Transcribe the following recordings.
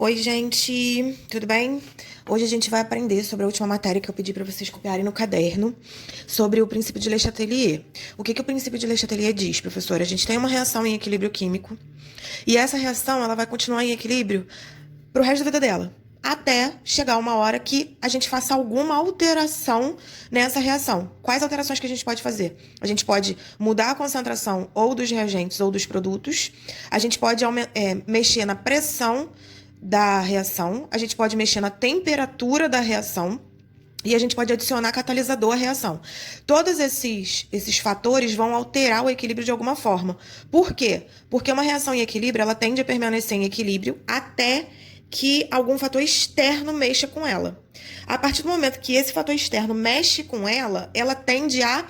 Oi, gente, tudo bem? Hoje a gente vai aprender sobre a última matéria que eu pedi para vocês copiarem no caderno, sobre o princípio de Le Chatelier. O que o princípio de Le Chatelier diz, professora? A gente tem uma reação em equilíbrio químico e essa reação ela vai continuar em equilíbrio pro resto da vida dela, até chegar uma hora que a gente faça alguma alteração nessa reação. Quais alterações que a gente pode fazer? A gente pode mudar a concentração ou dos reagentes ou dos produtos, a gente pode mexer na pressão da reação, a gente pode mexer na temperatura da reação e a gente pode adicionar catalisador à reação. Todos esses fatores vão alterar o equilíbrio de alguma forma. Por quê? Porque uma reação em equilíbrio ela tende a permanecer em equilíbrio até que algum fator externo mexa com ela. A partir do momento que esse fator externo mexe com ela, ela tende a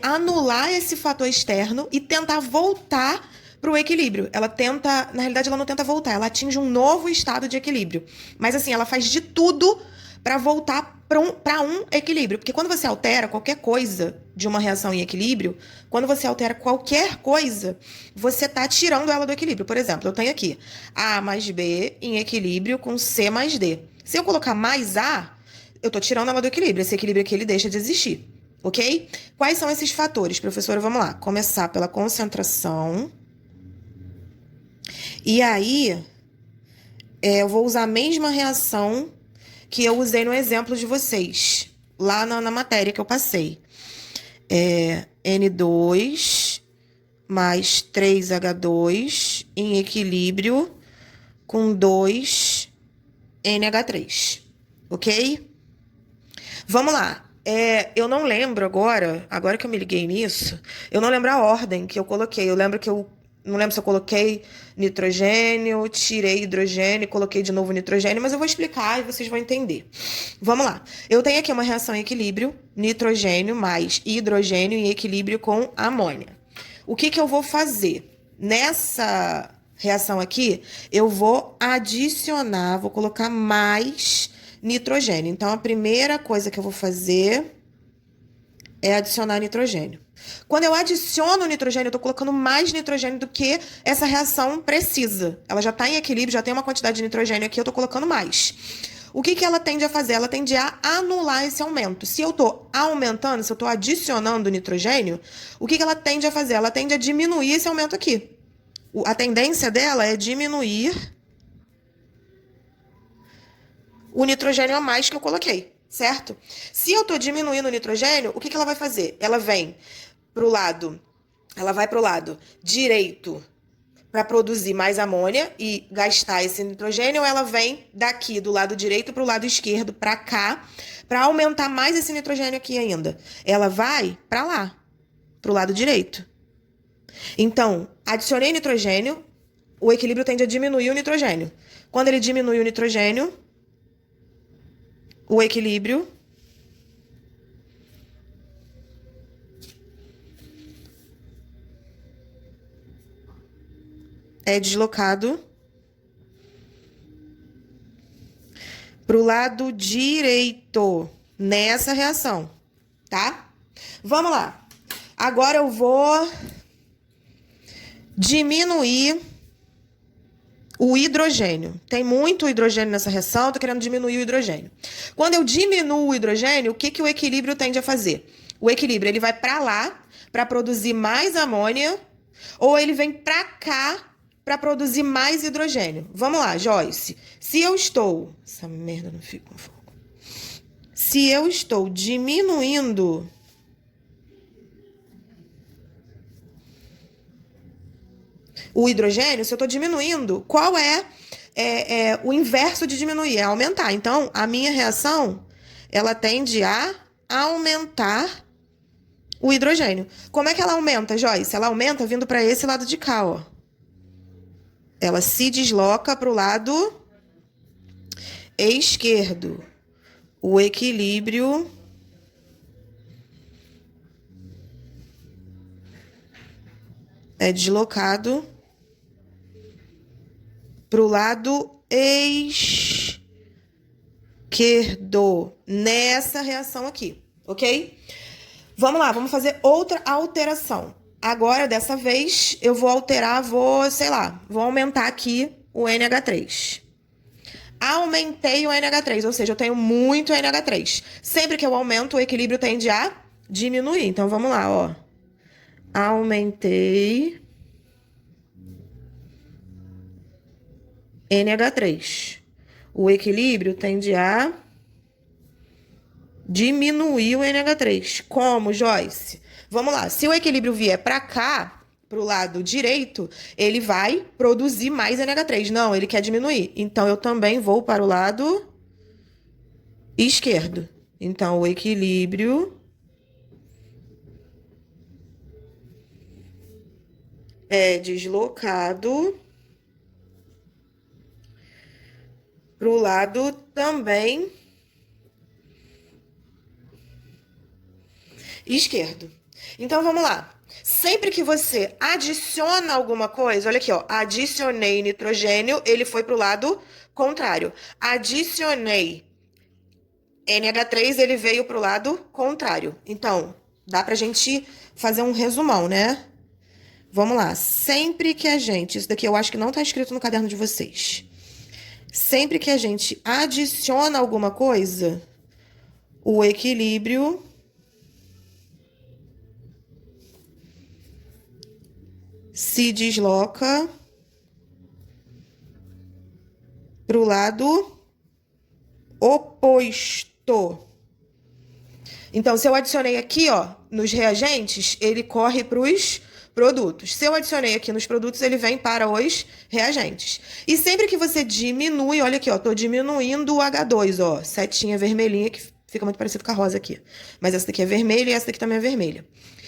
anular esse fator externo e tentar voltar para o equilíbrio. Ela tenta, na realidade, ela não tenta voltar, ela atinge um novo estado de equilíbrio. Mas assim, ela faz de tudo para voltar para um equilíbrio. Porque quando você altera qualquer coisa de uma reação em equilíbrio, quando você altera qualquer coisa, você está tirando ela do equilíbrio. Por exemplo, eu tenho aqui A mais B em equilíbrio com C mais D. Se eu colocar mais A, eu estou tirando ela do equilíbrio. Esse equilíbrio aqui ele deixa de existir. Ok? Quais são esses fatores, professora? Vamos lá. Começar pela concentração. E aí, eu vou usar a mesma reação que eu usei no exemplo de vocês, lá na matéria que eu passei. N2 mais 3H2 em equilíbrio com 2NH3, ok? Vamos lá. Eu não lembro agora que eu me liguei nisso, eu não lembro a ordem que eu coloquei. Eu lembro que não lembro se eu coloquei nitrogênio, tirei hidrogênio, coloquei de novo nitrogênio, mas eu vou explicar e vocês vão entender. Vamos lá. Eu tenho aqui uma reação em equilíbrio, nitrogênio mais hidrogênio em equilíbrio com amônia. O que eu vou fazer? Nessa reação aqui, eu vou adicionar, vou colocar mais nitrogênio. Então, a primeira coisa que eu vou fazer é adicionar nitrogênio. Quando eu adiciono nitrogênio, eu estou colocando mais nitrogênio do que essa reação precisa. Ela já está em equilíbrio, já tem uma quantidade de nitrogênio aqui, eu estou colocando mais. O que ela tende a fazer? Ela tende a anular esse aumento. Se eu estou aumentando, se eu estou adicionando nitrogênio, o que ela tende a fazer? Ela tende a diminuir esse aumento aqui. A tendência dela é diminuir o nitrogênio a mais que eu coloquei, certo? Se eu estou diminuindo o nitrogênio, o que ela vai fazer? Ela vai para o lado direito para produzir mais amônia e gastar esse nitrogênio, ou ela vem daqui do lado direito para o lado esquerdo, para cá, para aumentar mais esse nitrogênio aqui ainda. Ela vai para lá, para o lado direito. Então, adicionei nitrogênio, o equilíbrio tende a diminuir o nitrogênio. Quando ele diminui o nitrogênio, o equilíbrio é deslocado para o lado direito nessa reação, tá? Vamos lá. Agora eu vou diminuir o hidrogênio. Tem muito hidrogênio nessa reação, tô querendo diminuir o hidrogênio. Quando eu diminuo o hidrogênio, o que o equilíbrio tende a fazer? O equilíbrio ele vai para lá para produzir mais amônia, ou ele vem para cá para produzir mais hidrogênio. Vamos lá, Joyce. Se eu estou... Essa merda não fica com fogo. Se eu estou diminuindo o hidrogênio, se eu estou diminuindo, qual é o inverso de diminuir? É aumentar. Então, a minha reação, ela tende a aumentar o hidrogênio. Como é que ela aumenta, Joyce? Ela aumenta vindo para esse lado de cá, ó. Ela se desloca para o lado esquerdo. O equilíbrio é deslocado para o lado esquerdo nessa reação aqui, ok? Vamos lá, vamos fazer outra alteração. Agora, dessa vez, eu vou alterar, vou aumentar aqui o NH3. Aumentei o NH3, ou seja, eu tenho muito NH3. Sempre que eu aumento, o equilíbrio tende a diminuir. Então, vamos lá, ó. Aumentei NH3. O equilíbrio tende a diminuir o NH3. Como, Joyce? Vamos lá. Se o equilíbrio vier para cá, pro lado direito, ele vai produzir mais NH3. Não, ele quer diminuir. Então, eu também vou para o lado esquerdo. Então, o equilíbrio é deslocado pro lado também esquerdo. Então, vamos lá. Sempre que você adiciona alguma coisa, olha aqui, ó. Adicionei nitrogênio, ele foi pro lado contrário. Adicionei NH3, ele veio pro lado contrário. Então, dá pra gente fazer um resumão, né? Vamos lá. Sempre que a gente... Isso daqui eu acho que não tá escrito no caderno de vocês. Sempre que a gente adiciona alguma coisa, o equilíbrio se desloca para o lado oposto. Então, se eu adicionei aqui, ó, nos reagentes, ele corre para os produtos. Se eu adicionei aqui nos produtos, ele vem para os reagentes. E sempre que você diminui, olha aqui, ó, tô diminuindo o H2, ó, setinha vermelhinha, que fica muito parecido com a rosa aqui. Mas essa daqui é vermelha e essa daqui também é vermelha.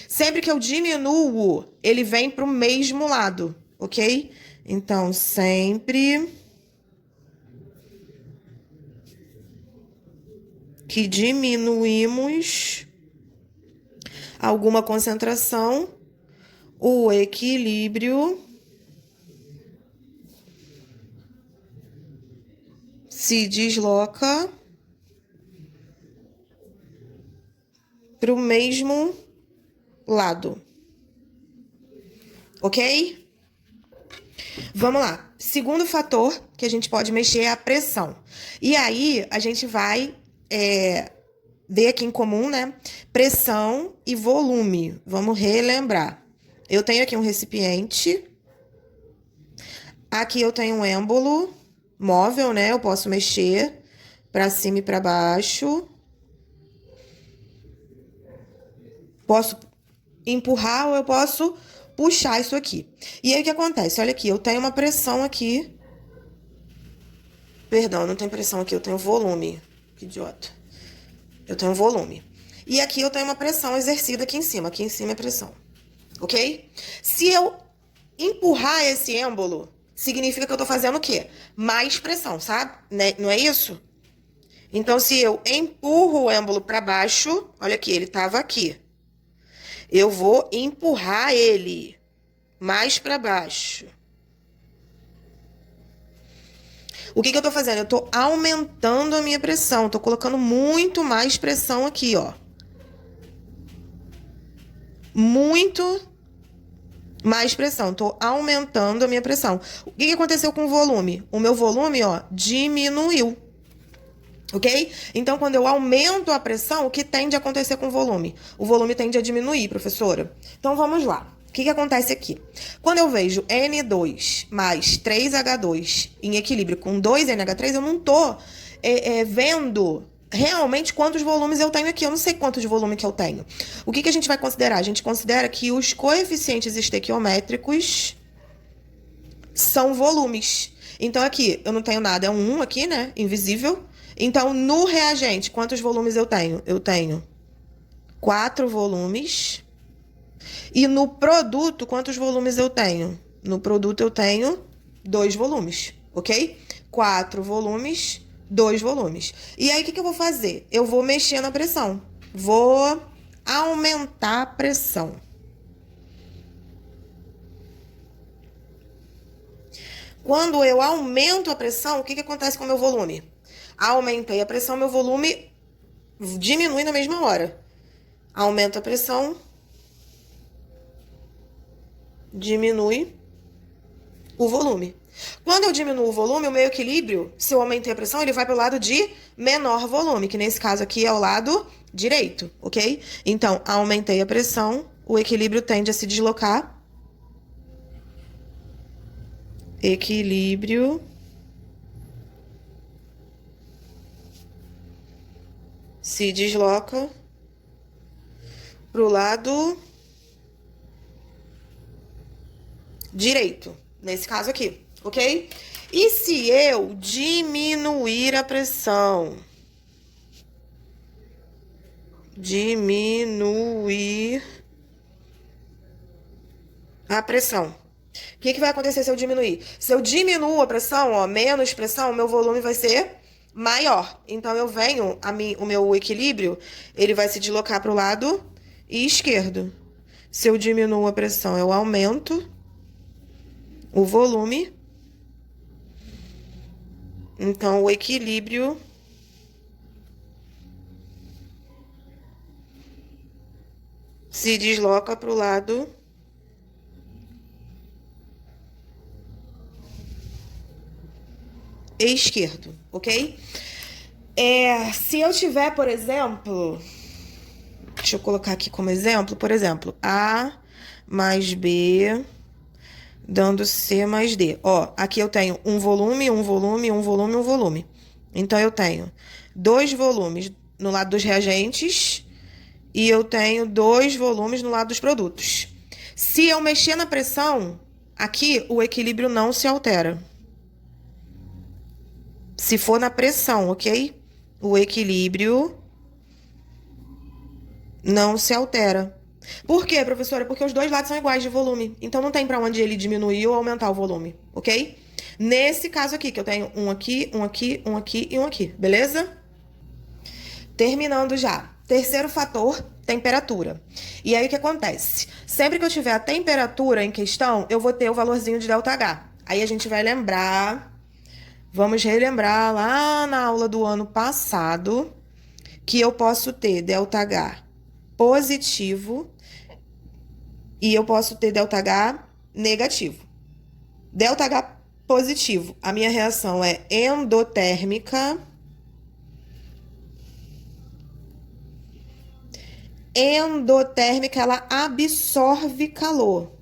Sempre que eu diminuo, ele vem pro mesmo lado, ok? Então, sempre que diminuímos alguma concentração, o equilíbrio se desloca para o mesmo lado. Ok? Vamos lá. Segundo fator que a gente pode mexer é a pressão. E aí, a gente vai ver aqui em comum, né? Pressão e volume. Vamos relembrar. Eu tenho aqui um recipiente. Aqui eu tenho um êmbolo móvel, né? Eu posso mexer para cima e para baixo. Posso empurrar ou eu posso puxar isso aqui. E aí o que acontece? Olha aqui, eu tenho uma pressão aqui. Perdão, não tem pressão aqui, eu tenho volume. Que idiota. Eu tenho volume. E aqui eu tenho uma pressão exercida aqui em cima. Aqui em cima é pressão. Ok? Se eu empurrar esse êmbolo, significa que eu tô fazendo o quê? Mais pressão, sabe? Não é isso? Então, se eu empurro o êmbolo para baixo, olha aqui, ele tava aqui. Eu vou empurrar ele mais para baixo. O que eu tô fazendo? Eu tô aumentando a minha pressão. Tô colocando muito mais pressão aqui, ó. Muito mais pressão. Tô aumentando a minha pressão. O que aconteceu com o volume? O meu volume, ó, diminuiu. Ok? Então, quando eu aumento a pressão, o que tende a acontecer com o volume? O volume tende a diminuir, professora. Então, vamos lá. O que acontece aqui? Quando eu vejo N2 mais 3H2 em equilíbrio com 2NH3, eu não tô vendo realmente quantos volumes eu tenho aqui. Eu não sei quantos volume que eu tenho. O que a gente vai considerar? A gente considera que os coeficientes estequiométricos são volumes. Então, aqui, eu não tenho nada. É um 1 aqui, né? Invisível. Então, no reagente, quantos volumes eu tenho? Eu tenho 4 volumes. E no produto, quantos volumes eu tenho? No produto, eu tenho 2 volumes, ok? 4 volumes, 2 volumes. E aí, o que eu vou fazer? Eu vou mexer na pressão. Vou aumentar a pressão. Quando eu aumento a pressão, o que acontece com o meu volume? Aumentei a pressão, meu volume diminui na mesma hora. Aumento a pressão, diminui o volume. Quando eu diminuo o volume, o meu equilíbrio, se eu aumentei a pressão, ele vai para o lado de menor volume, que nesse caso aqui é o lado direito, ok? Então, aumentei a pressão, o equilíbrio tende a se deslocar. Equilíbrio se desloca pro lado direito, nesse caso aqui, ok? E se eu diminuir a pressão? Diminuir a pressão. O que vai acontecer se eu diminuir? Se eu diminuo a pressão, ó, menos pressão, meu volume vai ser maior. Então, eu venho, o meu equilíbrio, ele vai se deslocar para o lado esquerdo. Se eu diminuo a pressão, eu aumento o volume. Então, o equilíbrio se desloca para o lado esquerdo, ok? Se eu tiver, por exemplo, deixa eu colocar aqui como exemplo, por exemplo, A mais B dando C mais D. Ó, aqui eu tenho um volume, um volume, um volume, um volume. Então, eu tenho 2 volumes no lado dos reagentes e eu tenho 2 volumes no lado dos produtos. Se eu mexer na pressão, aqui o equilíbrio não se altera. Se for na pressão, ok? O equilíbrio não se altera. Por quê, professora? Porque os dois lados são iguais de volume. Então, não tem para onde ele diminuir ou aumentar o volume, ok? Nesse caso aqui, que eu tenho um aqui, um aqui, um aqui e um aqui, beleza? Terminando já. Terceiro fator, temperatura. E aí, o que acontece? Sempre que eu tiver a temperatura em questão, eu vou ter o valorzinho de ΔH. Aí, a gente vai lembrar... Vamos relembrar lá na aula do ano passado que eu posso ter ΔH positivo e eu posso ter ΔH negativo. ΔH positivo, a minha reação é endotérmica. Endotérmica, ela absorve calor.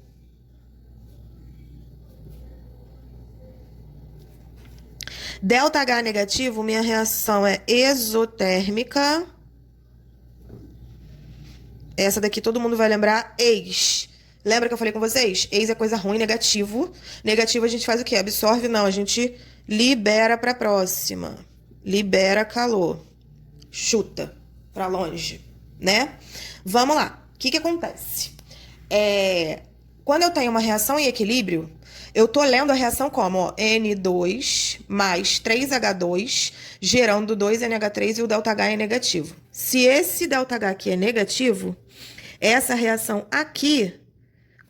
ΔH negativo, minha reação é exotérmica. Essa daqui todo mundo vai lembrar, ex. Lembra que eu falei com vocês? Ex é coisa ruim, negativo. Negativo a gente faz o quê? Absorve? Não, a gente libera para próxima. Libera calor. Chuta para longe, né? Vamos lá. O que acontece? Quando eu tenho uma reação em equilíbrio, eu tô lendo a reação como, ó, N2 mais 3H2, gerando 2NH3 e o ΔH é negativo. Se esse ΔH aqui é negativo, essa reação aqui,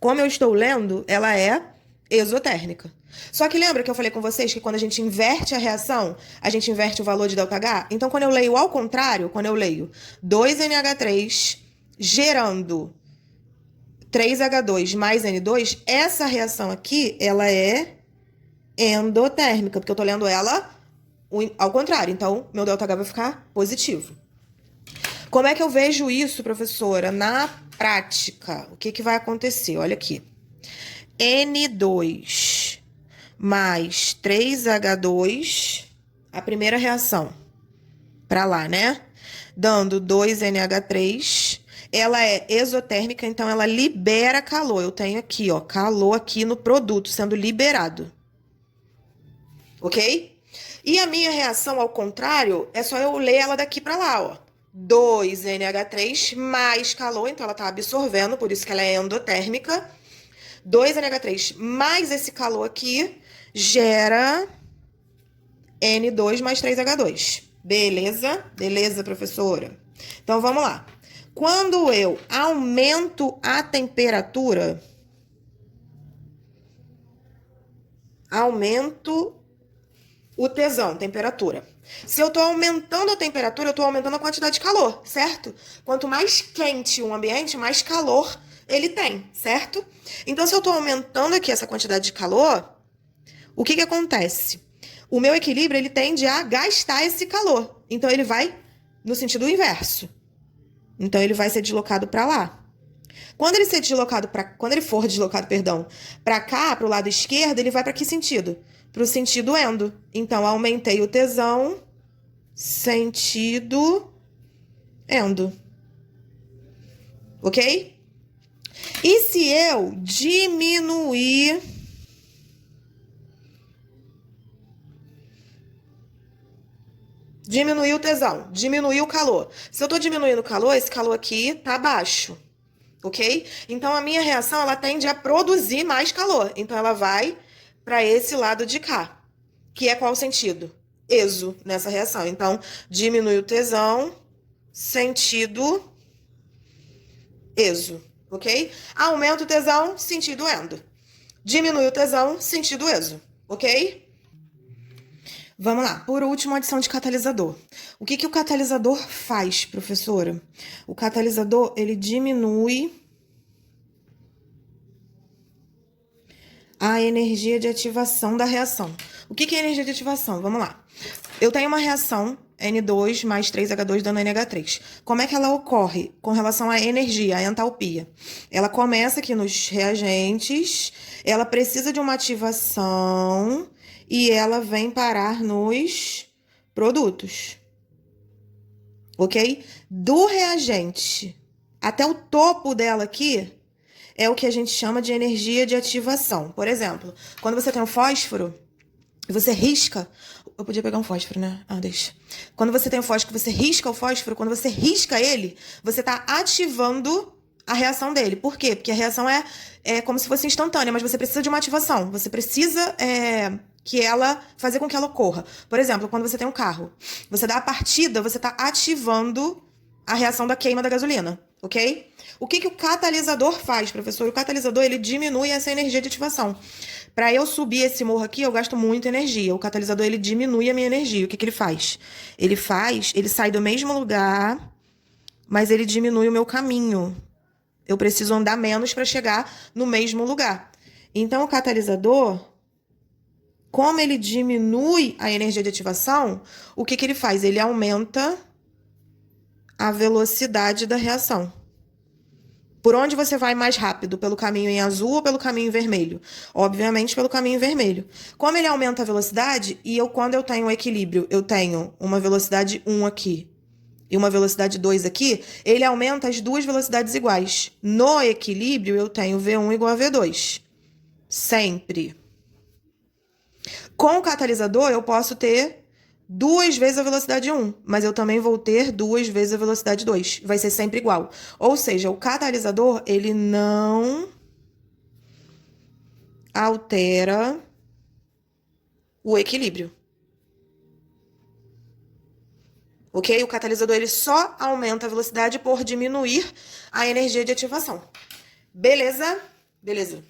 como eu estou lendo, ela é exotérmica. Só que lembra que eu falei com vocês que quando a gente inverte a reação, a gente inverte o valor de ΔH? Então, quando eu leio ao contrário, quando eu leio 2NH3 gerando 3H2 mais N2, essa reação aqui, ela é endotérmica, porque eu tô lendo ela ao contrário. Então, meu ΔH vai ficar positivo. Como é que eu vejo isso, professora? Na prática, o que vai acontecer? Olha aqui. N2 mais 3H2, a primeira reação, pra lá, né? Dando 2NH3... Ela é exotérmica, então ela libera calor. Eu tenho aqui, ó, calor aqui no produto sendo liberado. Ok? E a minha reação, ao contrário, é só eu ler ela daqui pra lá, ó. 2NH3 mais calor, então ela tá absorvendo, por isso que ela é endotérmica. 2NH3 mais esse calor aqui gera N2 mais 3H2. Beleza? Beleza, professora? Então, vamos lá. Quando eu aumento a temperatura, aumento o tesão, temperatura. Se eu tô aumentando a temperatura, eu tô aumentando a quantidade de calor, certo? Quanto mais quente um ambiente, mais calor ele tem, certo? Então, se eu tô aumentando aqui essa quantidade de calor, O que que acontece? O meu equilíbrio, ele tende a gastar esse calor. Então, ele vai no sentido inverso. Então, ele vai ser deslocado para lá. Quando ele for deslocado, para cá, para o lado esquerdo, ele vai para que sentido? Para o sentido endo. Então, aumentei o tesão, sentido endo. Ok? E se eu diminuir o tesão, diminuir o calor. Se eu tô diminuindo o calor, esse calor aqui tá baixo, ok? Então, a minha reação, ela tende a produzir mais calor. Então, ela vai para esse lado de cá, que é qual sentido? Exo, nessa reação. Então, diminui o tesão, sentido exo, ok? Aumenta o tesão, sentido endo. Diminui o tesão, sentido exo, ok? Vamos lá. Por último, adição de catalisador. O que que o catalisador faz, professora? O catalisador, ele diminui a energia de ativação da reação. O que que é energia de ativação? Vamos lá. Eu tenho uma reação N2 mais 3H2 dando NH3. Como é que ela ocorre com relação à energia, à entalpia? Ela começa aqui nos reagentes, ela precisa de uma ativação e ela vem parar nos produtos. Ok? Do reagente até o topo dela aqui é o que a gente chama de energia de ativação. Por exemplo, quando você tem um fósforo, você risca... Eu podia pegar um fósforo, né? Ah, deixa. Quando você tem um fósforo, você risca o fósforo. Quando você risca ele, você tá ativando a reação dele. Por quê? Porque a reação é como se fosse instantânea, mas você precisa de uma ativação. Você precisa fazer com que ela ocorra. Por exemplo, quando você tem um carro, você dá a partida, você tá ativando a reação da queima da gasolina, ok? O que que o catalisador faz, professor? O catalisador, ele diminui essa energia de ativação. Para eu subir esse morro aqui, eu gasto muita energia. O catalisador, ele diminui a minha energia. O que que ele faz? Ele sai do mesmo lugar, mas ele diminui o meu caminho. Eu preciso andar menos para chegar no mesmo lugar. Então, o catalisador, como ele diminui a energia de ativação, o que que ele faz? Ele aumenta a velocidade da reação. Por onde você vai mais rápido? Pelo caminho em azul ou pelo caminho em vermelho? Obviamente pelo caminho em vermelho. Como ele aumenta a velocidade, quando eu tenho um equilíbrio, eu tenho uma velocidade 1 aqui e uma velocidade 2 aqui, ele aumenta as duas velocidades iguais. No equilíbrio, eu tenho V1 igual a V2. Sempre. Com o catalisador, eu posso ter 2 vezes a velocidade 1, mas eu também vou ter 2 vezes a velocidade 2. Vai ser sempre igual. Ou seja, o catalisador, ele não altera o equilíbrio. Ok? O catalisador, ele só aumenta a velocidade por diminuir a energia de ativação. Beleza? Beleza.